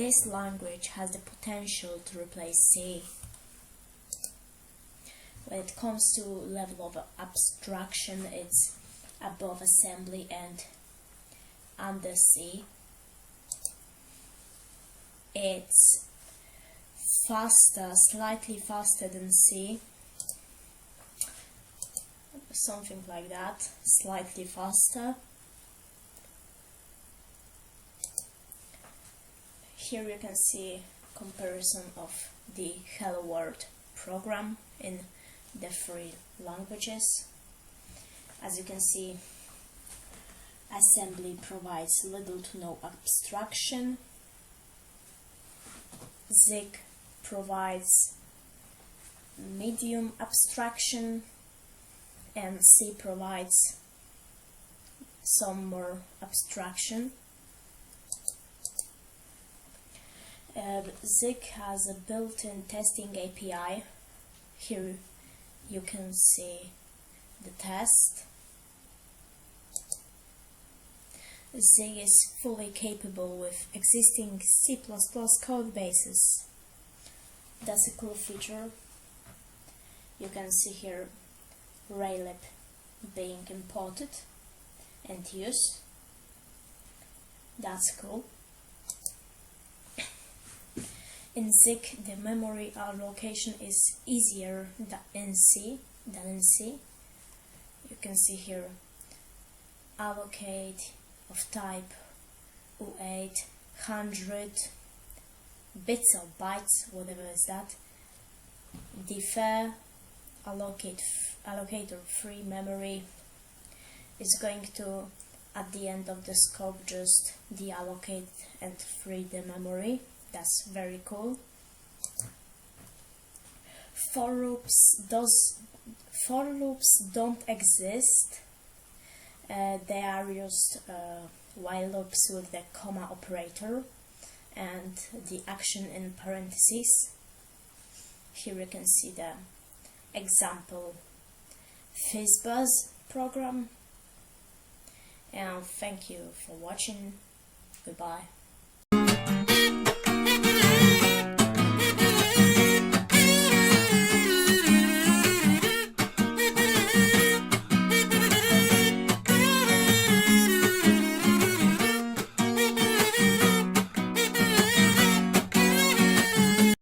this language has the potential to replace C. When it comes to level of abstraction, it's above assembly and under C. It's faster, slightly faster than C, something like that, slightly faster. Here you can see comparison of the Hello World program in the three languages. As you can see, assembly provides little to no abstraction. Zig provides medium abstraction, and C provides some more abstraction. Zig has a built-in testing API. Here you can see the test. Zig is fully capable with existing C++ code bases. That's a cool feature. You can see here Raylib being imported and used. That's cool. In Zig, the memory allocation is easier than in C. You can see here allocate of type U8, 100 bits or bytes, whatever is that. Defer, allocator free memory is going to, at the end of the scope, just deallocate and free the memory. That's very cool. For loops don't exist. They are used while loops with the comma operator and the action in parentheses. Here you can see the example FizzBuzz program. And thank you for watching. Goodbye.